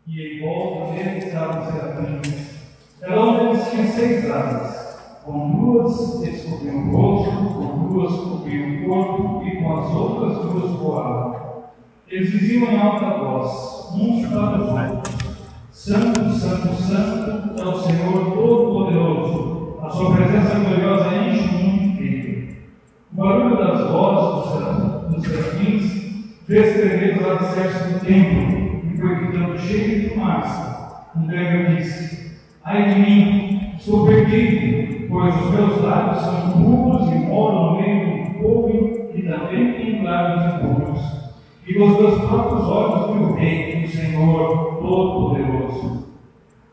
e em volta dele estavam serafins. Cada um deles tinha 6 asas, com 2 eles cobriam o rosto, com 2 cobriam o corpo, e com as outras 2 voavam. Eles diziam em alta voz, uns para os outros: Santo, Santo, Santo é o Senhor Todo-Poderoso, a sua presença gloriosa enche o mundo inteiro. O barulho das vozes dos serafins fez tremer os alicerces do templo e foi ficando cheio de fumaça. Então eu disse: ai de mim, estou perdido, pois os meus lábios são puros e moro no meio de um povo que também tem lábios impuros. E com os meus próprios olhos vi o Rei, o Senhor Todo-Poderoso.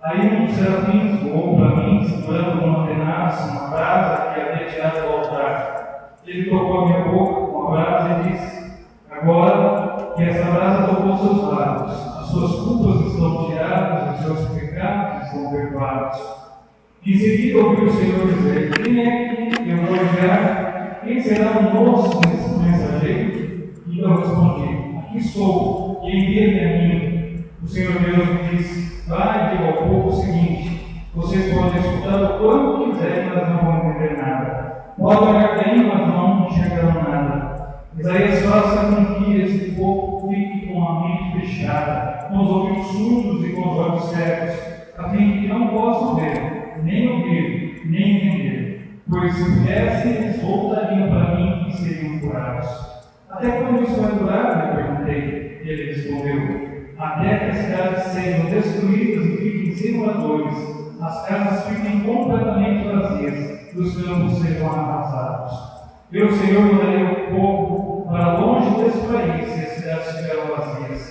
Aí um dos serafins voou para mim, segurando uma tenaz, uma brasa que havia tirado do altar. Ele tocou a minha boca com a brasa e disse: agora que essa brasa tocou seus lábios, as suas culpas estão tiradas, os seus pecados estão perdoados. Em seguida ouvi o Senhor dizer: quem é que eu vou enviar? Quem será o nosso mensageiro? E eu respondi: aqui estou, e envia-me a mim. O Senhor Deus me disse: vai e diga ao povo o seguinte: vocês podem escutar o quanto quiserem, mas não vão entender nada. Podem olhar bem, mas não enxergarão nada. Isaías faça com que esse povo fique com a mente fechada, com os ouvidos surdos e com os olhos cegos, a fim de que não possam ver, nem ouvir, nem entender. Pois se pudessem, eles voltariam para mim e seriam curados. Até quando isso vai durar? Eu perguntei. E ele respondeu: até que as cidades sejam destruídas e fiquem sem moradores, as casas fiquem completamente vazias e os campos sejam arrasados. Eu, Senhor, mandarei o povo para longe desse país se as cidades estiverem vazias.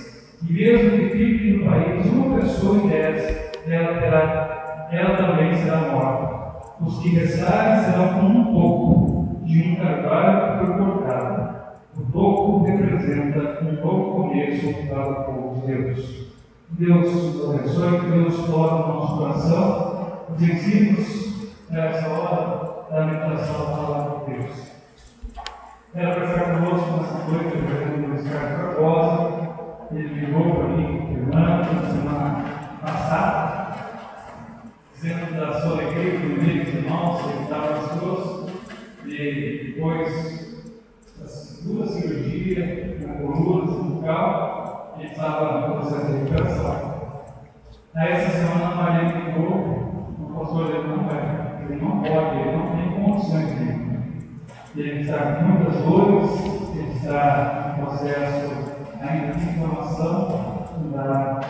E mesmo que fique no país uma pessoa em 10, ela também será morta. Os que restarem serão como um toco de um carvalho que foi cortado. O toco representa um novo começo para o povo de Deus. Deus nos abençoe, que Deus toque no nosso coração, os ensinos nessa hora da meditação da palavra de Deus. Quero prestar conosco nessa noite o reverendo Luiz Carlos Barbosa. Ele ligou para mim, Fernando, na semana passada, dizendo da sua alegria por meio dos irmãos, ele estava ansioso, e depois da segunda cirurgia, na coluna cervical, ele estava no processo de recuperação. Aí essa semana a Maria me ligou, o pastor ele não pode, ele não tem condições de ir. Ele está com muitas dores, ele está em processo ainda de inflamação da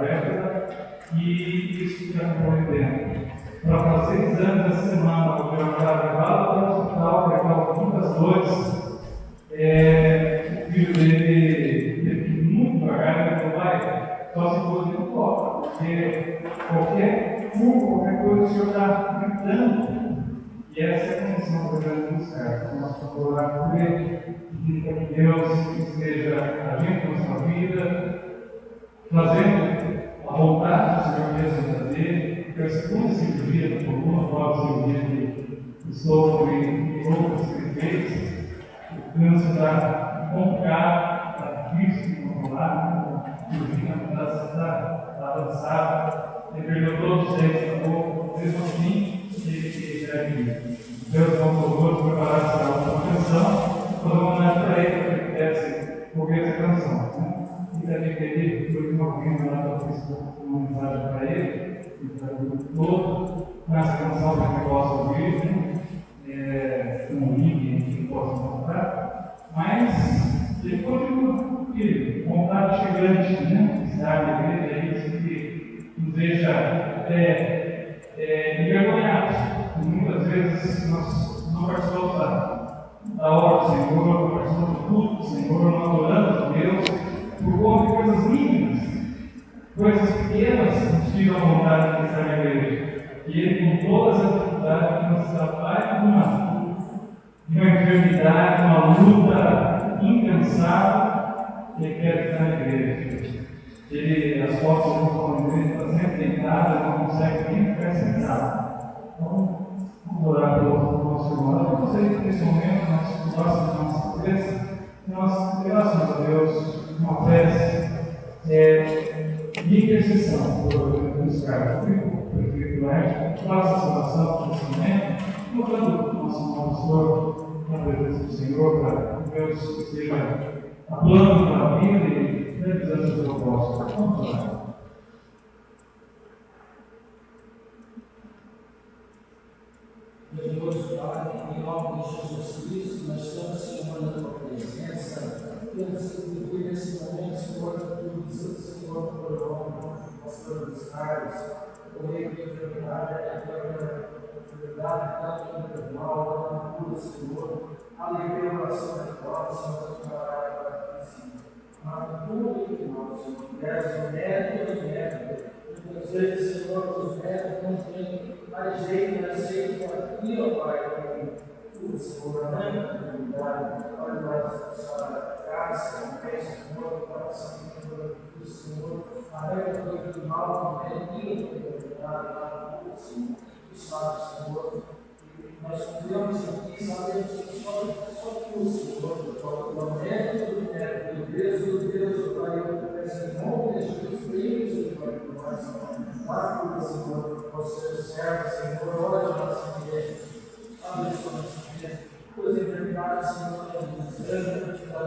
vértebra, e isso está comprometendo. Para fazer exame essa semana, o meu cara levado para o hospital, levava muitas dores. O filho dele teve que ir muito devagar, ele falou: vai, só se for de toca, porque qualquer coisa o senhor está gritando. E essa é a condição do Evangelho dos Carlos. Nós vamos orar por ele, pedir para que Deus esteja agindo na sua vida, fazendo a vontade do Senhor mesmo fazer. Porque a segunda cirurgia da coluna, a nova cirurgia de estômago e outras que ele fez, o câncer está complicado, está difícil de controlar, a cirurgia está avançada, ele perdeu todos os dentes da boca, mesmo assim, ele deve ir. Deus vamos todos preparar essa última canção, fazer uma homenagem para ele, para que ele pudesse ouvir essa canção. E também pedir por uma menina lá para Facebook uma mensagem para ele, e para o grupo todo, com essa canção para que ele possa ouvir, um link que ele possa encontrar. Mas ele continua com vontade chegante, estar na igreja, é isso que nos deixa envergonhados. Muitas vezes nós não participamos da obra do Senhor, não participamos do culto do Senhor, não adoramos a Deus, por conta de coisas mínimas, coisas pequenas que nos tiram a vontade de estar na igreja. E ele, com todas as dificuldades que nos atrapalham de uma enfermidade, uma luta incansável, ele quer estar na igreja. As fotos que eu ele está sempre deitado, não consegue nem ficar sentado. Então, vamos orar pelo nosso irmão. Eu gostaria que nesse momento nós nossa cabeça, nós, graças a Deus, uma prece intercessão dos cargos prefeiturais, faça salvação, conhecimento, colocando o nosso pastor na presença do Senhor, para que Deus esteja atuando na vida e realizando os seus propósitos. Vamos lá. Deus, Pai, em nome de Jesus Cristo, nós estamos, Senhor, na tua presença. Temos que viver nesse momento, Senhor, tudo isso, Senhor, por nome, pastor dos Carlos, o rei da enfermidade, da mal, da cura, Senhor, a liberação de nós, Senhor, que trabalha para tudo que nós, Senhor, médico, muitas vezes, Senhor, os médicos não têm mais jeito, mais jeito para aquilo, Pai, tudo, Senhor, a comunidade, olha nossa graça, Senhor, o coração do Senhor, arranca todo o mal, aquilo que é verdade, lá no Senhor, que sabe, Senhor, e nós confiamos aqui, sabemos que só tu, Senhor, o médico do médico, o Deus, o Pai, o Pai, em nome de Jesus, Deus, Pai, o Pai, Senhor, você serve, Senhor, olha a nossa igreja, abençoa a nossa igreja, pois em verdade, Senhor, da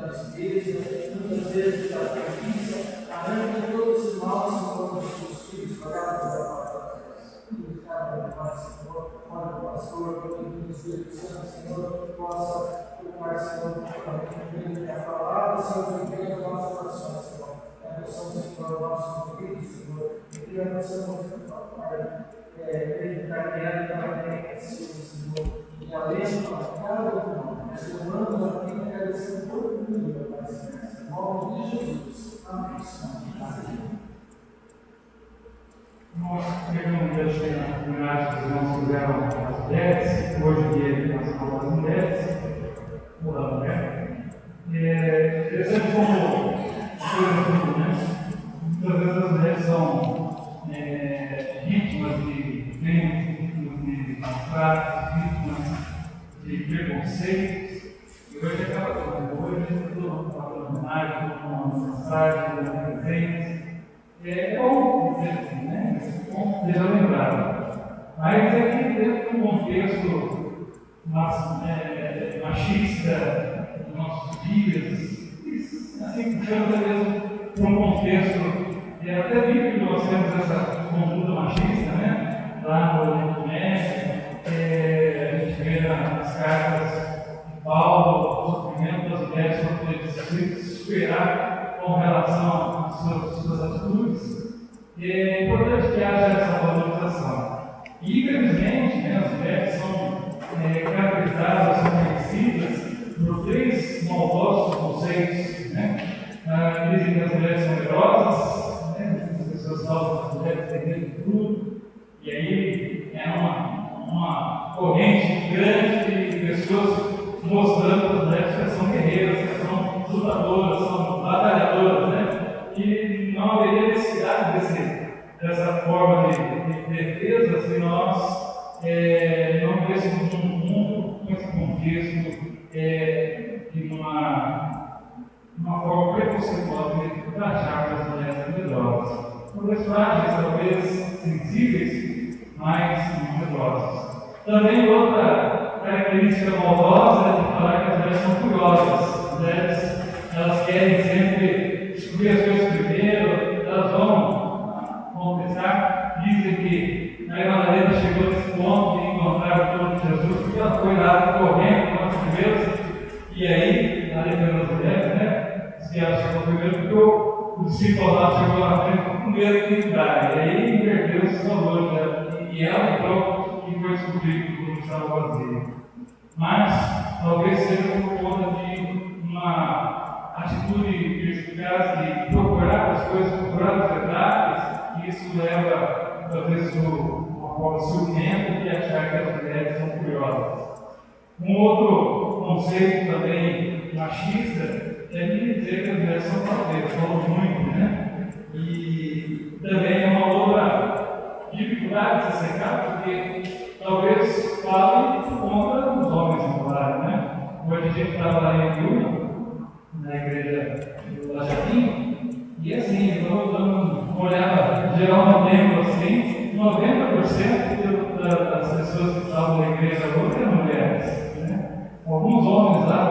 despesa, muitas vezes da preguiça, arranca todo esse mal, Senhor, dos seus filhos, para cada Senhor, olha o pastor, que o Espírito Santo, Senhor, possa tocar, Senhor, a palavra, Senhor, que vem ao nosso coração, Senhor. Abençoa, Senhor, nosso filho, Senhor, e que a nossa Pai, caminhando para Senhor, e além de cada um, nós tomamos a vida e agradecemos todo mundo, Pai, em nome de Jesus. Amém. Nós pegamos as homenagens que os irmãos fizeram às mulheres, hoje em dia Nacional das Mulheres, mudando, né? Interessante como coisa tudo, né? Muitas vezes as mulheres são vítimas de crimes, vítimas de maltratos, vítimas de preconceitos, e hoje acaba tudo. Hoje tudo falando homenagem, uma mensagem, um presente. É bom dizer assim, né? É bom seja lembrado. Mas aqui dentro de um contexto machista dos nossos dias, assim puxando até mesmo para um contexto até bíblico, nós temos essa conduta machista, né? Lá no México, a gente vê nas cartas de Paulo, o sofrimento das mulheres para poder se superar com relação às suas atitudes. É importante que haja essa valorização. E, infelizmente, né, as mulheres são caracterizadas, são conhecidas por três maldosos conceitos. Né? Dizem que as mulheres são medrosas, né? As pessoas falam que as mulheres têm tudo, e aí é uma corrente grande de pessoas mostrando que as mulheres que são guerreiras, que são lutadoras, são batalhadoras, né? E não haveria necessidade dessa forma de defesa se nós não tivéssemos um mundo com esse contexto de uma forma preconceituosa de taxar as mulheres medrosas. Talvez frágeis, talvez sensíveis, mas medrosas. Também outra característica maldosa é de falar que as mulheres são curiosas. As mulheres, elas querem sempre descobrir as coisas primeiro, elas vão pensar, dizem que a Irmã Madalena chegou nesse ponto de encontrar o corpo de Jesus, porque ela foi lá correndo com os primeiros, e aí, a defesa das mulheres, né? Se ela chegou primeiro, porque o discípulo lá chegou na frente com o primeiro que dá, e aí inverteu os valores dela, e ela entrou e foi descobrir que o corpo estava vazio. Mas, talvez seja por conta de uma atitude perspicaz de procurar as coisas, procurar os detalhes, e isso leva, talvez, uma forma ciumenta de achar que as mulheres são curiosas. Um outro conceito também machista é de dizer que as mulheres são talvez, falam muito, né? E também é uma outra dificuldade de se secar, porque talvez falem por conta dos homens em falarem, né? Hoje a gente estava lá em Rio, na igreja do Lajatim, E assim, eu estou dando uma olhada geral no tempo, assim, 90% das pessoas que estavam na igreja hoje eram mulheres, né? Alguns homens lá,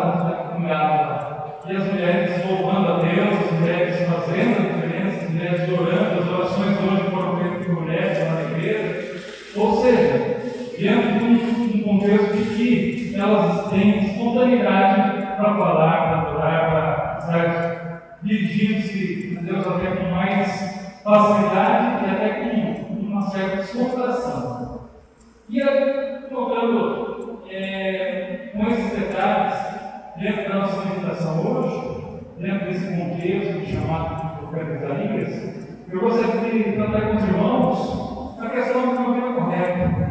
e as mulheres louvando a Deus, as mulheres fazendo a diferença, as mulheres orando, as orações hoje foram feitas por mulheres lá na igreja. Ou seja, diante de um contexto de que elas têm espontaneidade para falar, para adorar, para estar dirigindo-se a Deus até com mais facilidade e até com uma certa descontração. E tocando com esses detalhes, dentro da nossa meditação hoje, dentro desse contexto chamado de profeta Isaías, eu gostaria de tratar com os irmãos a questão de uma vida correta.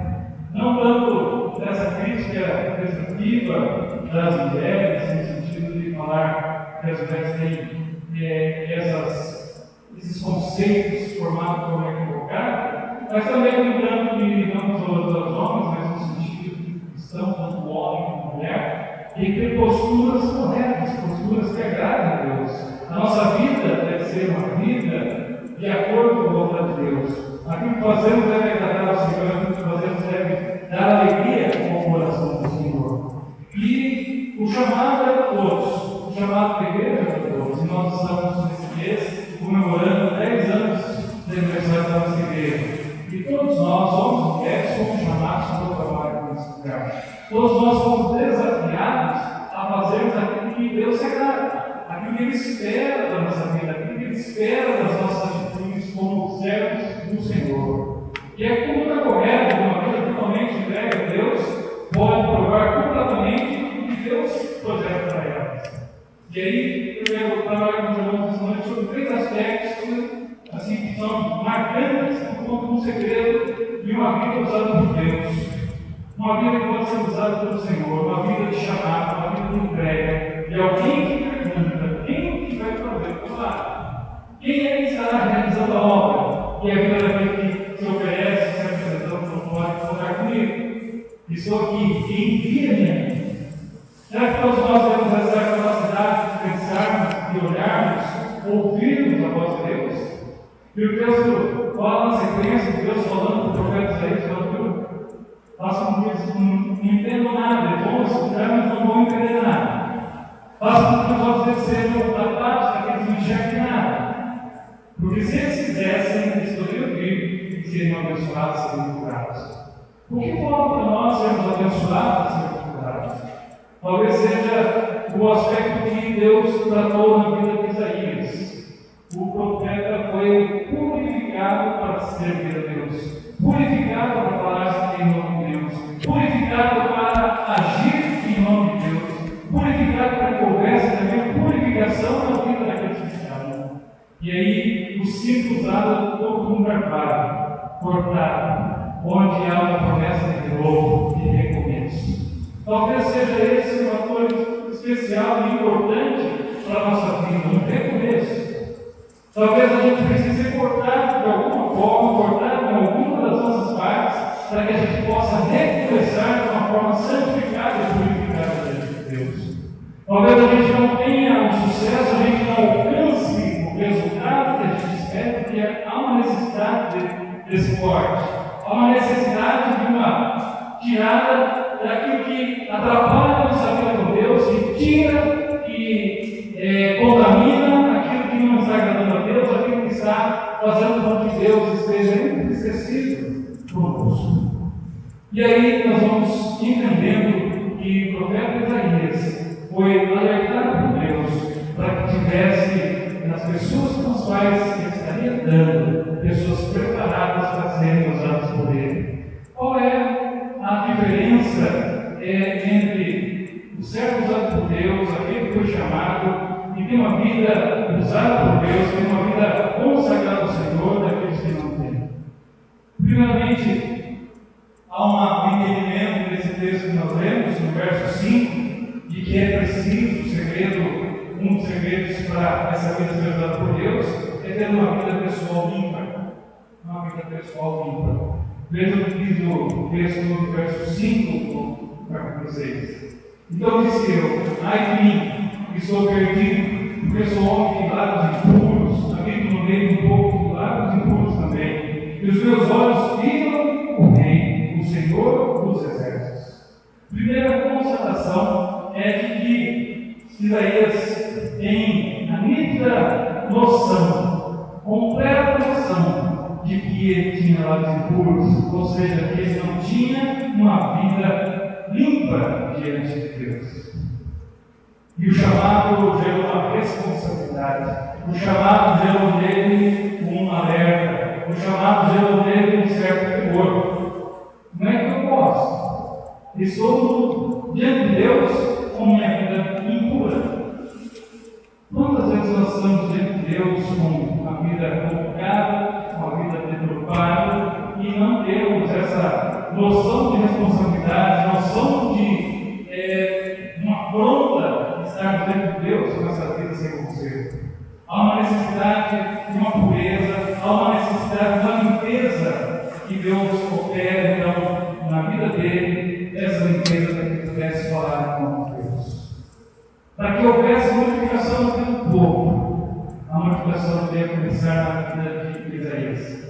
Não tanto dessa crítica destrutiva das mulheres, no sentido de falar que as mulheres têm esses conceitos formados de forma equivocada, mas também lembrando que não só os homens, mas no sentido de cristão, tanto homem como mulher, e ter posturas corretas, posturas que agradem a Deus. A nossa vida deve ser uma vida de acordo com a vontade de Deus. Aquilo que fazemos deve agradar ao Senhor, aquilo que fazemos deve dar alegria ao coração do Senhor. E o chamado é para todos, o chamado da igreja é para todos. E nós estamos nesse mês comemorando 10 anos de aniversário da nossa igreja. E todos nós, homens e mulheres, somos chamados para o trabalho nesse lugar. Todos nós somos desafiados a fazermos aquilo que Deus se agrada, aquilo que Ele espera da nossa vida, aquilo que Ele espera das nossas atitudes como servos do Senhor. E é como está correto, uma vida totalmente entregue a Deus, pode provar completamente o que Deus projeta para elas. E aí, eu quero trabalhar com os irmãos essa noite sobre 3 aspectos assim, que são marcantes como um segredo de uma vida usada por Deus. Uma vida que pode ser usada pelo Senhor, uma vida de chamado, uma vida de entrega. E alguém que pergunta, quem que vai fazer? Vamos lá. Quem é que estará realizando a obra? E é aquele que se oferece, se apresentou, não pode contar comigo. Estou aqui, envia-me a mim. Será que todos nós temos essa capacidade de pensarmos, de olharmos, ouvirmos a voz de Deus? E o texto fala na sequência de Deus falando para o profeta Isaías, falando, façam com que eles não entendam nada, eles vão escutar, mas não vão entender nada. Façam com que os olhos deles sejam tapados, para que eles não enxerguem nada. Porque se eles fizessem, eles poderiam vir e seriam abençoados, seriam curados. O que falta para nós sermos abençoados e sermos curados? Talvez seja o aspecto que Deus tratou na vida de Isaías. O profeta foi purificado para servir a Deus, purificado para falar em nome de Deus, purificado para agir em nome de Deus, purificado para que houvesse também purificação na vida daqueles que estavam. E aí, o ciclo usado como um carvalho, cortado, onde há uma promessa de novo, de recomeço. Talvez seja esse um fator especial e importante para a nossa vida, um recomeço. Talvez a gente precise ser cortado de alguma forma, cortado em alguma das nossas partes, para que a gente possa recomeçar de uma forma santificada e purificada diante de Deus. Talvez a gente não tenha um sucesso, a gente não alcance o resultado que a gente espera, porque há uma necessidade desse corte, há uma necessidade de uma tirada daquilo que atrapalha a nossa vida com Deus, e tira e contamina aquilo que não está agradando a Deus, aquilo que está fazendo com que Deus esteja entristecido conosco. E aí nós vamos entendendo que o profeta Isaías foi alertado por Deus para que tivesse nas pessoas com as quais ele estaria dando, pessoas preparadas para serem usadas por ele. Qual é a diferença entre o servo usado por Deus, aquele que foi chamado e tem uma vida usada por Deus, tem uma vida consagrada ao Senhor, daqueles que não têm? Primeiramente, há um entendimento desse texto que nós lemos, no verso 5, de que é preciso um dos segredos para essa vida ser usada por Deus é ter uma vida pessoal limpa. Uma vida pessoal limpa. Veja o que diz o texto no verso 5 do capítulo 6. Então disse eu, ai de mim, que sou perdido, porque sou homem de lábios impuros, a quem e os meus olhos viram o Rei, o Senhor dos Exércitos. Primeira constatação é de que Isaías tem a nítida noção, completa noção, de que ele tinha lábios impuros, ou seja, que ele não tinha uma vida limpa diante de Deus. E o chamado gerou uma responsabilidade, o chamado gerou nele um alerta, o chamado gerou nele um certo temor. Como é que eu posso? Estou diante de Deus com minha vida impura. Quantas vezes nós estamos diante de Deus com uma vida complicada, com uma vida deturpada, e não temos essa noção de responsabilidade, noção de uma afronta de estar diante de Deus com essa vida sem conserto. Há uma necessidade de uma pureza, há uma necessidade de uma limpeza que Deus opera então na vida dele, essa limpeza para que ele pudesse falar com Deus. Para que houvesse modificação no vida do povo, a modificação deve começar na vida de Isaías.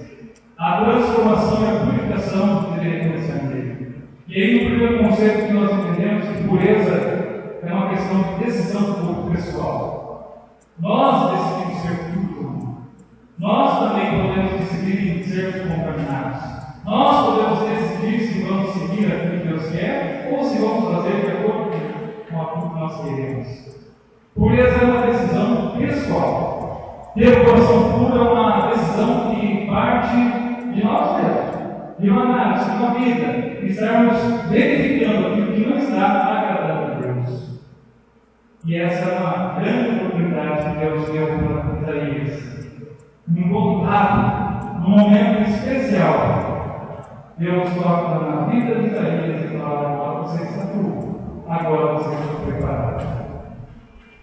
A transformação e a purificação deveria começar nele. E aí, no primeiro conceito que nós entendemos, que pureza é uma questão de decisão do povo pessoal. Nós decidimos ser puro. Nós também podemos decidir em sermos contaminados. Nós podemos decidir se vamos seguir aquilo que Deus quer ou se vamos fazer de acordo com aquilo que nós queremos. Pureza é uma decisão pessoal. Ter o coração puro é uma decisão que parte de nós mesmos, de uma análise, de uma vida, de estarmos verificando aquilo que não está agradando a Deus. E essa é uma grande oportunidade que Deus deu para Isaías. Um contato, num momento especial, Deus toca na vida de Isaías e fala: agora você está puro, agora você está preparado.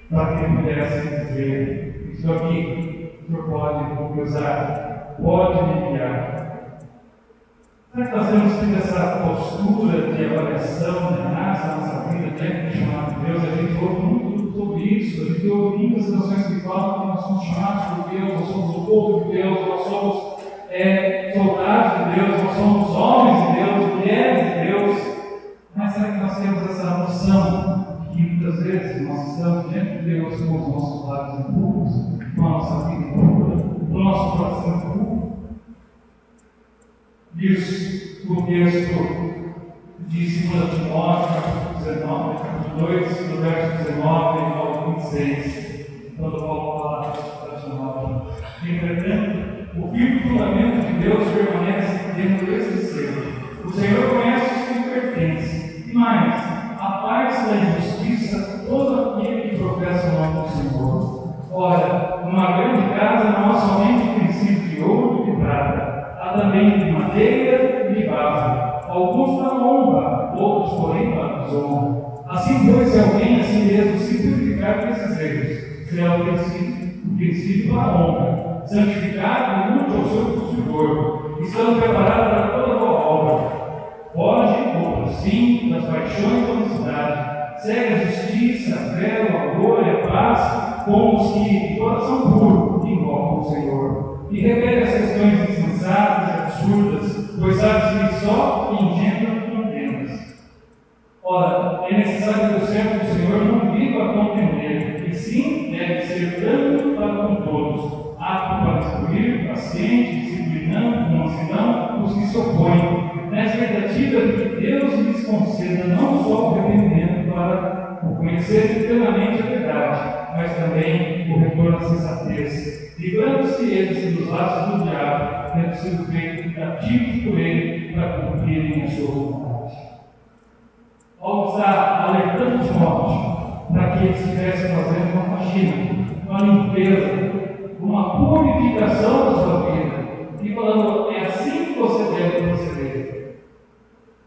Para que ele pudesse dizer: isso aqui, o Senhor pode me usar, pode me enviar. Será que nós temos tido essa postura de avaliação, de análise da nossa vida diante do chamado de Deus? A gente ouve muito sobre isso, a gente ouve muitas situações que falam que nós somos chamados por Deus, nós somos o povo de Deus, nós somos soldados de Deus, nós somos homens de Deus, mulheres de Deus. Mas será que nós temos essa noção de que muitas vezes nós estamos diante de Deus com os nossos lábios impuros, com a nossa vida impura, com o nosso coração impuro? Diz o texto de 2 Timóteo, capítulo 2, do verso 19 ao 26, quando Paulo fala para Timóteo: entretanto, o firme fundamento de Deus permanece dentro desse ser. O Senhor conhece os que lhe pertencem, e mais, a paz da injustiça todo aquele que professa o nome do Senhor. Ora, numa grande casa não há somente princípio de ouro e de prata, há também de madeira e de barro, alguns para honra, outros, porém, para desonra. Assim, pois, se alguém a si mesmo se purificar desses erros, será o princípio para a honra, santificado e útil ao seu Senhor, estando preparado para toda boa obra. Foge ou prossim das paixões da mocidade, segue a justiça, a fé, o amor e a paz com os que de coração puro invocam o Senhor. E repele as questões insensatas e absurdas, pois sabe que só engendram contendas. Ora, é necessário que o servo do Senhor não viva com temor, e sim deve ser tanto para com todos, apto para instruir, paciente, disciplinando com mansidão os que se opõem, na expectativa de que Deus lhes conceda não só o arrependimento para o conhecerem plenamente a verdade, mas também o retorno à sensatez, livrando-se eles dos laços do diabo, tendo sido feitos cativos por ele para cumprirem a sua vontade. Paulo está alertando Timóteo para que ele estivesse fazendo uma faxina, uma limpeza, uma purificação da sua vida, e falando: é assim que você deve proceder.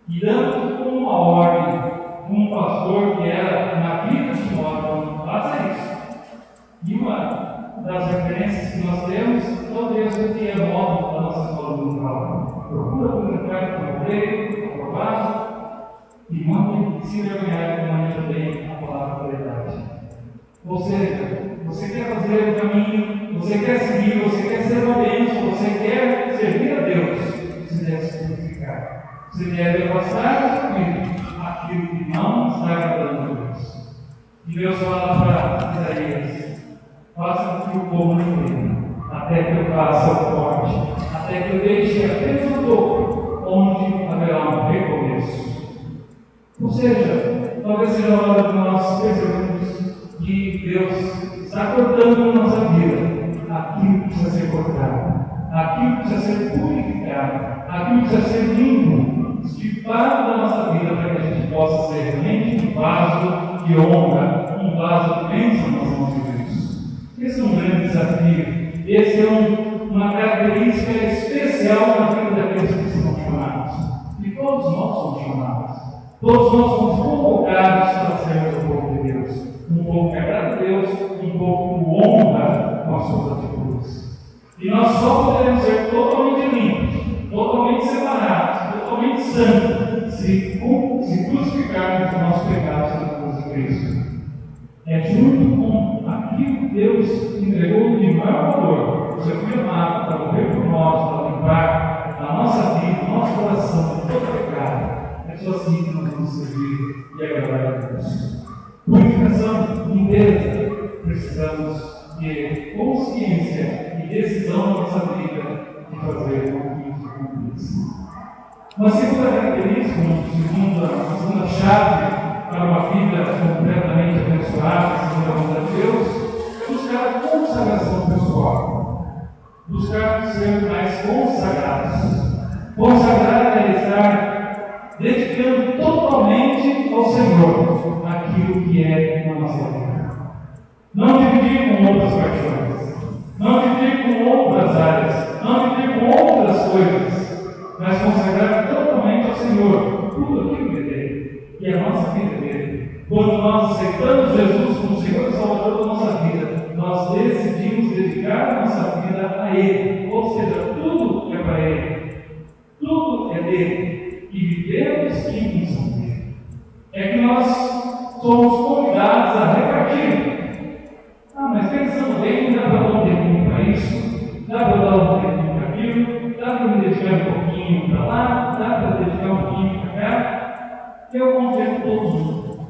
E dando uma ordem, um pastor que era na vida de Timóteo: faça isso. E uma das referências que nós temos, talvez o que é modo da nossa escola dominical: procura publicar com o aprovado, e mande se envergonhar de maneira bem a palavra da verdade. Ou seja, você quer fazer o caminho, você quer seguir, você quer ser uma bênção, você quer servir a Deus, afastar aquilo que não está agradando a Deus. E Deus fala para Isaías: faça com que o povo me entenda, até que eu faça o corte, até que eu deixe apenas um pouco, onde haverá um recomeço. Ou seja, talvez seja a hora de nós percebermos que Deus está cortando na nossa vida aquilo que precisa ser cortado, aquilo que precisa ser purificado, aquilo que precisa ser limpo, estipado da nossa vida, para que a gente possa ser realmente um vaso de honra, um vaso de bênção nas mãos de Deus. Esse é um grande desafio, esse é uma característica especial na vida daqueles que são chamados. E todos nós somos chamados. Todos nós somos convocados para sermos o povo de Deus. Um povo que agrada a Deus, um povo que honra com as suas atitudes. E nós só poderemos ser totalmente limpos, totalmente separados, totalmente santos, se crucificarmos os nossos pecados na cruz de Cristo. É junto com aquilo que Deus entregou de maior valor, o seu Filho amado, para morrer por nós, para limpar a nossa vida, o nosso coração de todo pecado. É só assim que nós vamos servir e agradar a Deus. Purificação, limpeza, precisamos de consciência e decisão na nossa vida de fazer com que isso aconteça. Uma segunda característica, uma segunda chave para uma vida completamente abençoada, segundo a vontade de Deus, buscar a consagração pessoal. Buscar ser mais consagrados. Consagrar é estar dedicando totalmente ao Senhor aquilo que é na nossa vida. Não dividir com outras paixões, não dividir com outras áreas, não dividir com outras coisas, mas consagrar totalmente ao Senhor tudo aquilo que é dele, e a nossa vida é dele. Quando nós aceitamos Jesus como Senhor e Salvador da nossa vida, nós decidimos dedicar a nossa vida a Ele, ou seja, tudo é para Ele, tudo é dele, e vivemos em função dele. É que nós somos convidados a repartir. Mas pensando bem, dá para dar um tempinho para isso, dá para dar um tempinho para aquilo, dá para me dedicar um pouquinho para lá, dá para dedicar um pouquinho para cá. Eu contemplo todo mundo.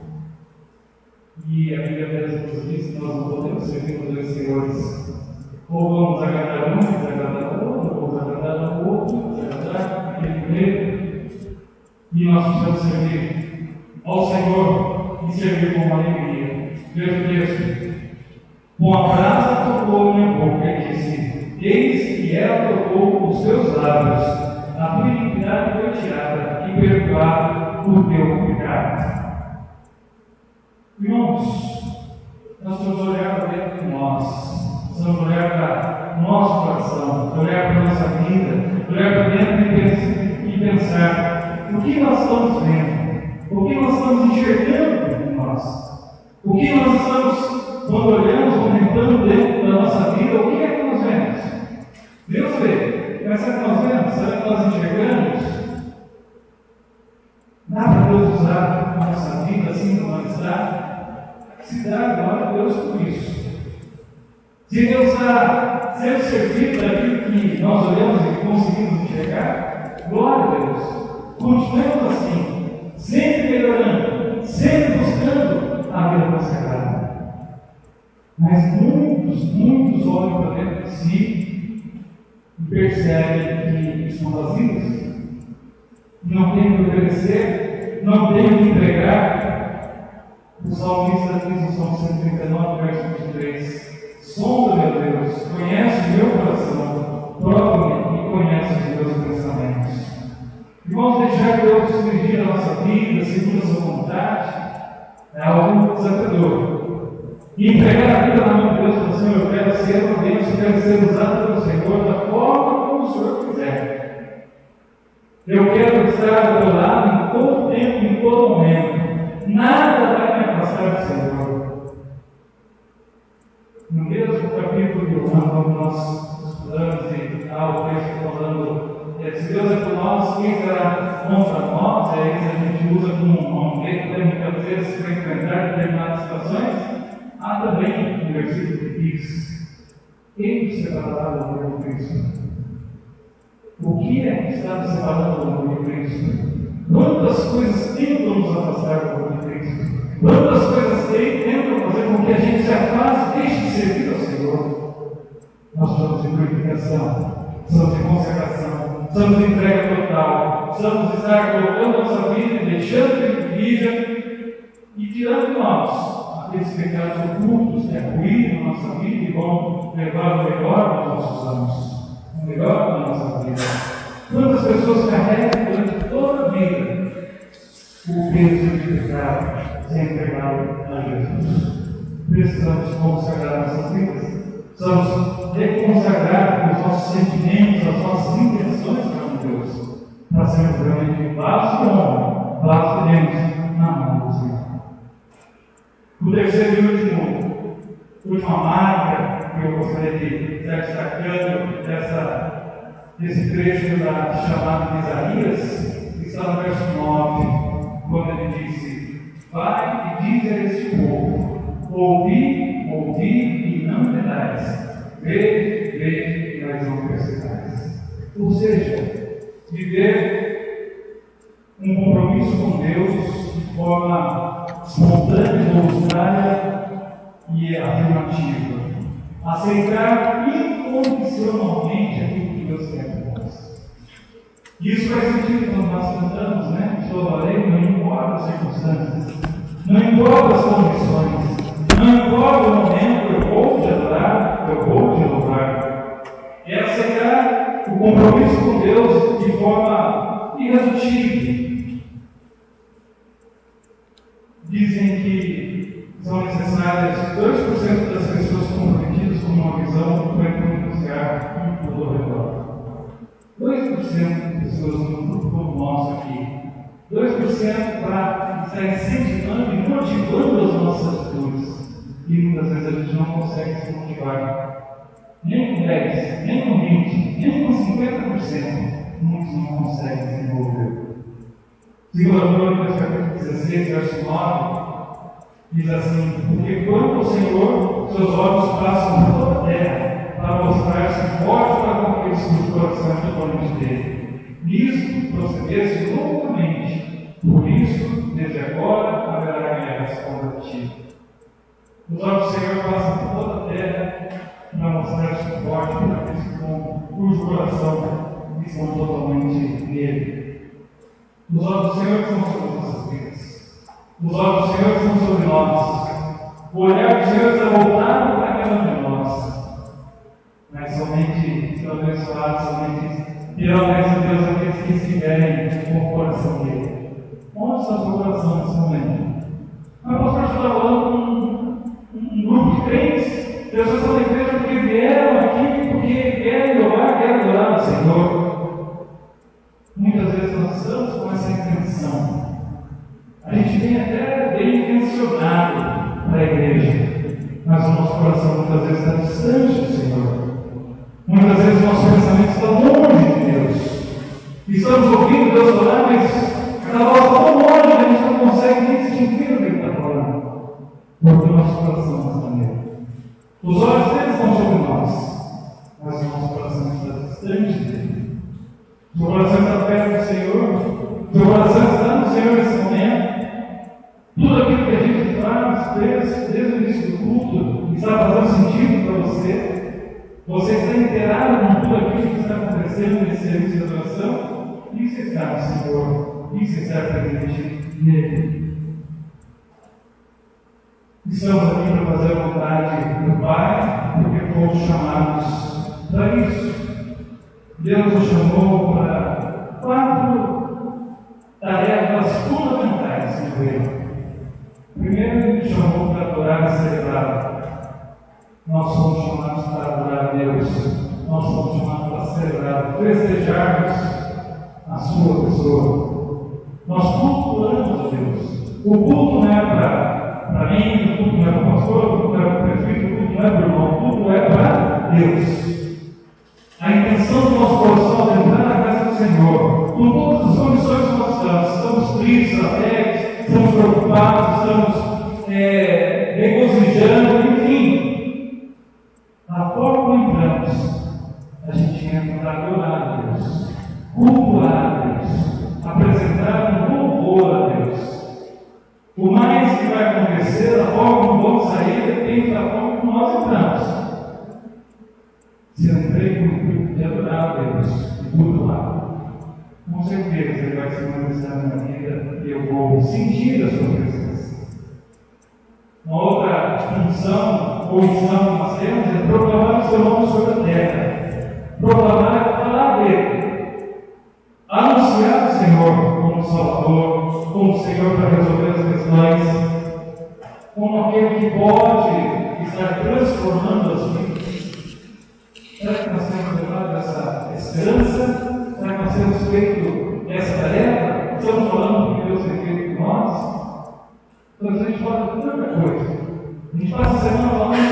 E a Bíblia mesmo diz que nós não podemos servir os dois senhores. Ou vamos agradar um, desagradar o outro, ou vamos agradar o outro, desagradar aquele primeiro. E nós precisamos servir ao Senhor e servir com alegria. Veja o texto. Com a brasa tocou minha boca e disse: eis que ela tocou os teus lábios, a tua iniquidade foi tirada e perdoado o teu pecado. Irmãos, nós vamos olhar para dentro de nós, vamos olhar para o nosso coração, olhar para a nossa vida, olhar para dentro e pensar o que nós estamos vendo, o que nós estamos enxergando em nós, o que nós estamos. Quando olhamos, comentando dentro da nossa vida, o que é que nós vemos? Deus vê. Mas será que nós vemos? Será que nós enxergamos? Dá para Deus usar a nossa vida assim como ela está? Se dá, glória a Deus por isso. Se Deus está sendo servido daquilo que nós olhamos e conseguimos enxergar, glória a Deus. Continuemos assim, sempre melhorando, sempre buscando a vida consagrada. Mas muitos olham para dentro de si e percebem que são vazios, não têm o que oferecer, não têm o que entregar. O salmista diz no Salmo 139, verso 23: sonda, meu Deus, conhece o meu coração, prova-me e conhece os meus pensamentos. Irmãos, deixar Deus dirigir a nossa vida segundo a sua vontade é algo desafiador. E entregar a vida na mão de Deus, para o Senhor, eu quero ser uma bênção, eu quero ser usado pelo Senhor da forma como o Senhor quiser. Eu quero estar ao teu lado em todo tempo, em todo momento. Nada vai me afastar do Senhor. No mesmo capítulo de Romanos, quando nós estudamos e há o texto falando, se Deus é por nós, quem será contra nós? É isso que a gente usa como um jeito, muitas vezes, para enfrentar determinadas situações. Há também um versículo que diz: quem nos separará do amor de Cristo? O que é que está nos separando do amor de Cristo? Quantas coisas tentam nos afastar do corpo de Cristo? Quantas coisas tentam fazer com que a gente se afaste, deixe de servir ao Senhor? Nós precisamos de purificação, precisamos de consagração, precisamos de entrega total, precisamos estar colocando nossa vida, deixando que Ele dirija e tirando de nós aqueles pecados ocultos que arruinam a nossa vida e vão levar o melhor dos nossos anos, o melhor da nossa vida. Quantas pessoas carregam durante toda a vida o peso de pecado sem entregá-lo a Jesus? Precisamos consagrar nossas vidas, precisamos reconsagrar os nossos sentimentos, as nossas intenções para Deus, para sermos realmente vasos de honra, vasos de Deus na mão do Senhor. O terceiro e última marca que eu gostaria de estar destacando desse trecho da chamada de Isaías está no verso 9, quando ele disse: vai e diz a este povo: ouvi e não entendais, vede e mas não percebais. Ou seja, viver um compromisso com Deus de forma espontânea, voluntária e afirmativa. Aceitar incondicionalmente aquilo que Deus quer de nós. Isso faz sentido quando nós cantamos, né? Te louvarei, não importa as circunstâncias, não importa as condições, não importa o momento, eu vou te adorar, eu vou te louvar. É aceitar o compromisso com Deus de forma irredutível. Dizem que são necessárias 2% das pessoas comprometidas com uma visão para influenciar um todo ao redor. 2% de pessoas no grupo como nosso aqui. 2% para estar incentivando e motivando as nossas atitudes. E muitas vezes a gente não consegue se motivar. Nem com 10, nem com 20, nem com 50%. Muitos não conseguem desenvolver. 2 Crônicas, capítulo 16, verso 9, diz assim: porque quando o Senhor, seus olhos passam por toda a terra, para mostrar-se forte para com aqueles cujos corações totalmente dele. Nisso procedesse loucamente, por isso, desde agora, haverá guerras contra ti. Os olhos do Senhor passam por toda a terra, para mostrar-se forte para aqueles cujo coração estão totalmente nele. Os olhos do Senhor estão sobre nossas vidas. Os olhos do Senhor estão sobre nós. O olhar do Senhor está voltado para cada um de nós. Mas somente são abençoados, somente terão a Deus aqueles que estiverem com o coração dele. Onde está o seu coração nesse momento? Mas o pastor está falando com um grupo de crentes. Pessoas estão na igreja porque vieram aqui, porque querem louvar, querem adorar o Senhor. Muitas vezes nós estamos com essa intenção. A gente vem até bem intencionado para a igreja, mas o nosso coração muitas vezes está distante do Senhor. Muitas vezes o nosso pensamento está longe de Deus. Estamos ouvindo Deus falar, mas a voz está tão longe que a gente não consegue nem distinguir o que Ele está falando, porque o nosso coração não está nele. Os olhos dele estão sobre nós, mas o nosso coração está distante dele. O seu coração está perto do Senhor, o seu coração está no Senhor nesse momento. Tudo aquilo que a gente faz desde o início do culto está fazendo sentido para você. Você está inteirado com tudo aquilo que está acontecendo nesse serviço de adoração. Isso está no Senhor, isso está presente nele. Estamos aqui para fazer a vontade do Pai, porque fomos chamados para isso. Deus nos chamou para 4 tarefas fundamentais no reino. Primeiro, Ele nos chamou para adorar e celebrar. Nós somos chamados para adorar a Deus. Nós somos chamados para celebrar, festejarmos a Sua pessoa. Nós cultuamos a Deus. O culto não é para mim, o culto não é para o pastor, o culto não é para o prefeito, o culto não é para o irmão, o culto é para Deus. A intenção do nosso coração é entrar na casa do Senhor, com todas as condições que nós estamos. Estamos tristes, alegres, estamos preocupados, estamos regozijando, enfim. Da forma como entramos, a gente entra para adorar a Deus, cultuar a Deus, apresentar um louvor a Deus. O mais que vai acontecer, da forma como vamos sair, depende da forma como nós entramos. Se eu entrei com o intuito de adorar a Deus, de tudo lá, com certeza Ele vai se manifestar na minha vida e eu vou sentir a sua presença. Uma outra função ou missão que nós temos é proclamar o seu nome sobre a terra. Proclamar, falar dele. Anunciar o Senhor como Salvador, como o Senhor para resolver as questões, como aquele que pode estar transformando as vidas. Será que nós temos levado essa esperança? Será que nós temos feito essa tarefa? Estamos falando do que Deus tem feito por nós? Então a gente fala de tanta coisa. A gente passa a semana falando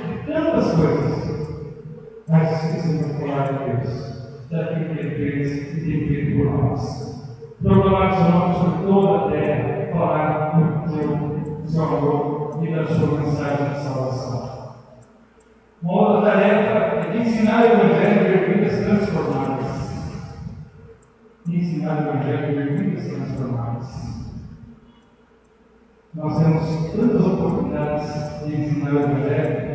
de tantas coisas. Mas esquecemos de falar de Deus, daquilo que Ele fez e tem feito por nós. Proclamar o seu nome sobre toda a terra, falar do seu amor e da sua mensagem de salvação. Uma outra tarefa é de ensinar o Evangelho e ver vidas transformadas. Ensinar o Evangelho e ver vidas transformadas. Nós temos tantas oportunidades de ensinar o Evangelho.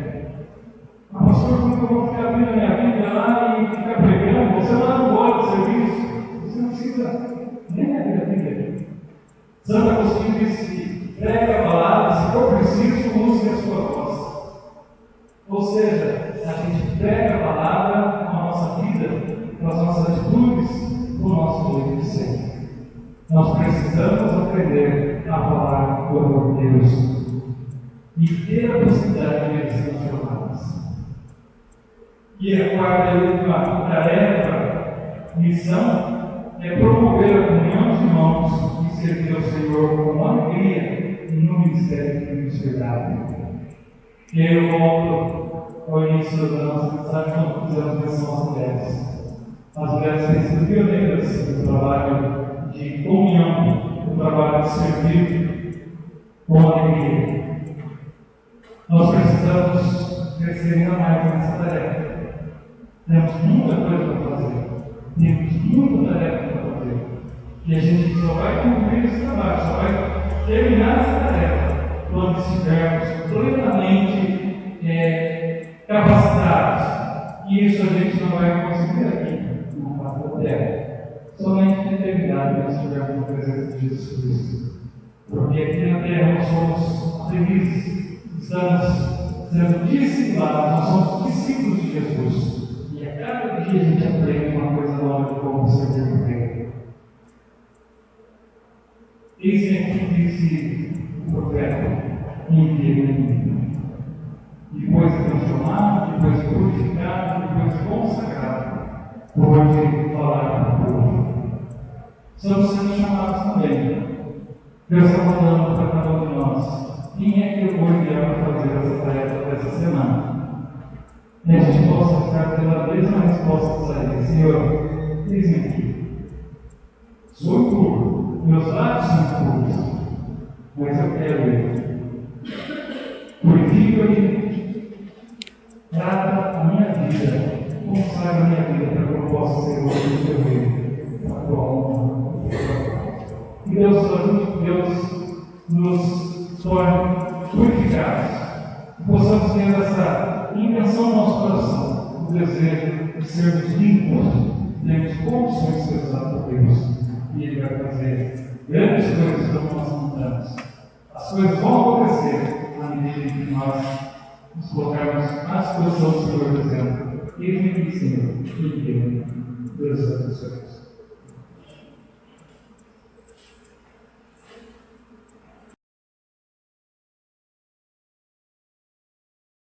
Ah, pastor, como eu vou ficar abrindo a minha Bíblia lá e ficar pregando? Você lá não gosta do serviço. Você não precisa nem abrir a Bíblia. Santo Agostinho disse que prega a palavra, se for preciso, use a sua voz. Ou seja, a gente prega a palavra com a nossa vida, com as nossas atitudes, com o nosso jeito de ser. Nós precisamos aprender a falar do amor de Deus e ter a possibilidade de ser transformados. E a quarta e última tarefa, missão, é promover a comunhão dos irmãos e servir ao Senhor com alegria no ministério que nos foi dado. E aí eu volto ao início da nossa mensagem quando fizemos menção às mulheres. As mulheres têm sido pioneiras no trabalho de comunhão, no trabalho de servir com alegria. Nós precisamos crescer ainda mais nessa tarefa. Temos muita coisa para fazer. Temos muita tarefa para fazer. E a gente só vai cumprir esse trabalho, só vai terminar essa tarefa quando estivermos plenamente capacitados. E isso a gente não vai conseguir aqui, na face da terra. Somente determinado quando estivermos na presença de Jesus Cristo. Porque aqui na terra nós somos felizes, estamos sendo discipulados, nós somos discípulos de Jesus. E a cada dia a gente aprende uma coisa nova de como servir o Reino. Esse aqui disse o profeta: envia-me. Depois de transformado, depois de purificado, depois de consagrado, pode falar para o povo. Estamos sendo chamados também. Deus está mandando para cada um de nós. Quem é que eu vou enviar para fazer essa tarefa dessa semana? E a gente possa ficar pela mesma resposta de sair: Senhor, eis-me aqui. Sou puro, meus lábios são puros, mas eu quero ir. Purifica-me, trata a minha vida, consagra a minha vida para que eu possa ser o do teu reino, a tua honra. E Deus nos torne purificados, que possamos ter essa intenção no nosso coração, o desejo de sermos limpos, termos condições de ser usados por Deus. E Ele vai fazer grandes coisas como nós contamos. As coisas vão acontecer à medida que nós nos colocarmos à disposição do Senhor, dizendo: eis-me aqui, Senhor, envia-me. Deus abençoe.